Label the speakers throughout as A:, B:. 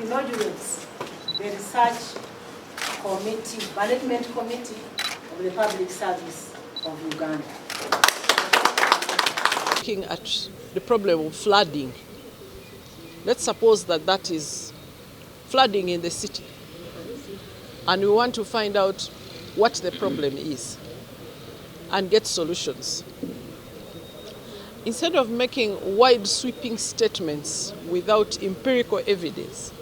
A: inaugurates the research committee, management committee of the Public Service of Uganda.
B: Looking at the problem of flooding, let's suppose that is flooding in the city, and we want to find out what the problem is and get solutions. Instead of making wide sweeping statements without empirical evidence,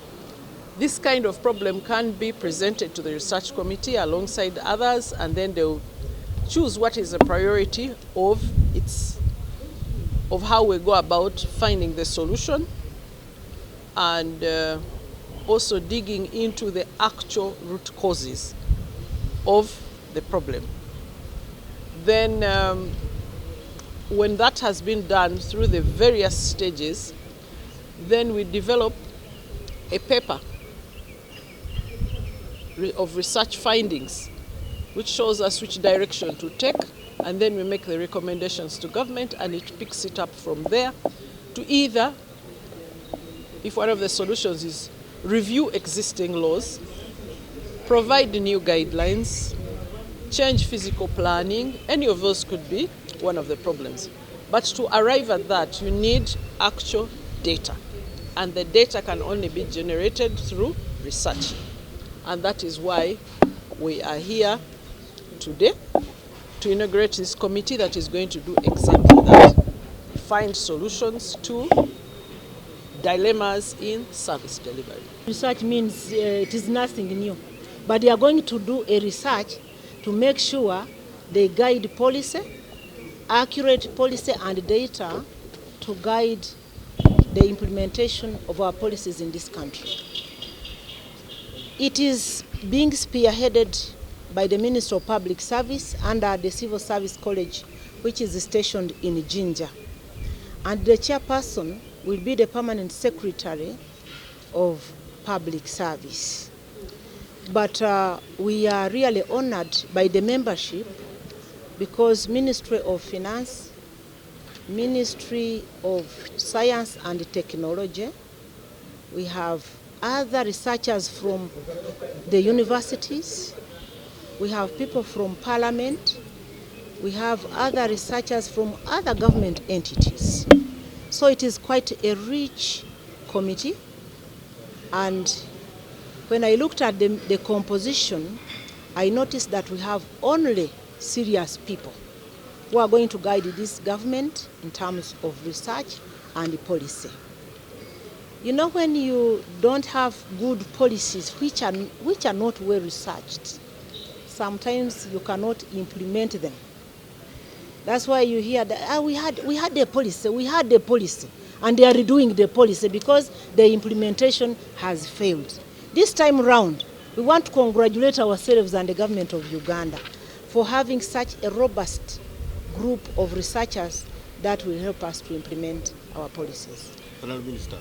B: this kind of problem can be presented to the research committee alongside others, and then they'll choose what is the priority of how we go about finding the solution, and also digging into the actual root causes of the problem. Then when that has been done through the various stages, then we develop a paper of research findings which shows us which direction to take, and then we make the recommendations to government, and it picks it up from there to either, if one of the solutions is review existing laws, provide new guidelines, change physical planning. Any of those could be one of the problems. But to arrive at that, you need actual data, and the data can only be generated through research. And that is why we are here today to inaugurate this committee that is going to do exactly that: find solutions to dilemmas in service delivery.
A: Research means it is nothing new, but they are going to do a research to make sure they guide policy, accurate policy and data to guide the implementation of our policies in this country. It is being spearheaded by the Minister of Public Service under the Civil Service College, which is stationed in Jinja. And the chairperson will be the permanent secretary of Public Service. But we are really honored by the membership, because Ministry of Finance, Ministry of Science and Technology, we have other researchers from the universities, we have people from Parliament, we have other researchers from other government entities. So it is quite a rich committee, and when I looked at the composition, I noticed that we have only serious people who are going to guide this government in terms of research and policy. You know, when you don't have good policies which are not well researched, sometimes you cannot implement them. That's why you hear that we had the policy, and they are redoing the policy because the implementation has failed. This time round, we want to congratulate ourselves and the government of Uganda for having such a robust group of researchers that will help us to implement our policies.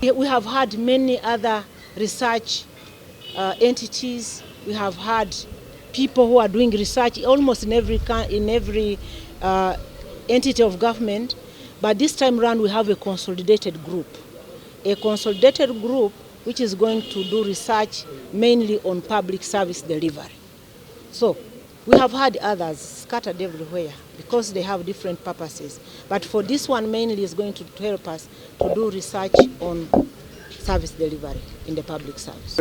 A: We have had many other research entities. We have had people who are doing research almost in every entity of government, but this time around we have a consolidated group which is going to do research mainly on public service delivery. So we have had others scattered everywhere because they have different purposes, but for this one mainly is going to help us to do research on service delivery in the public service.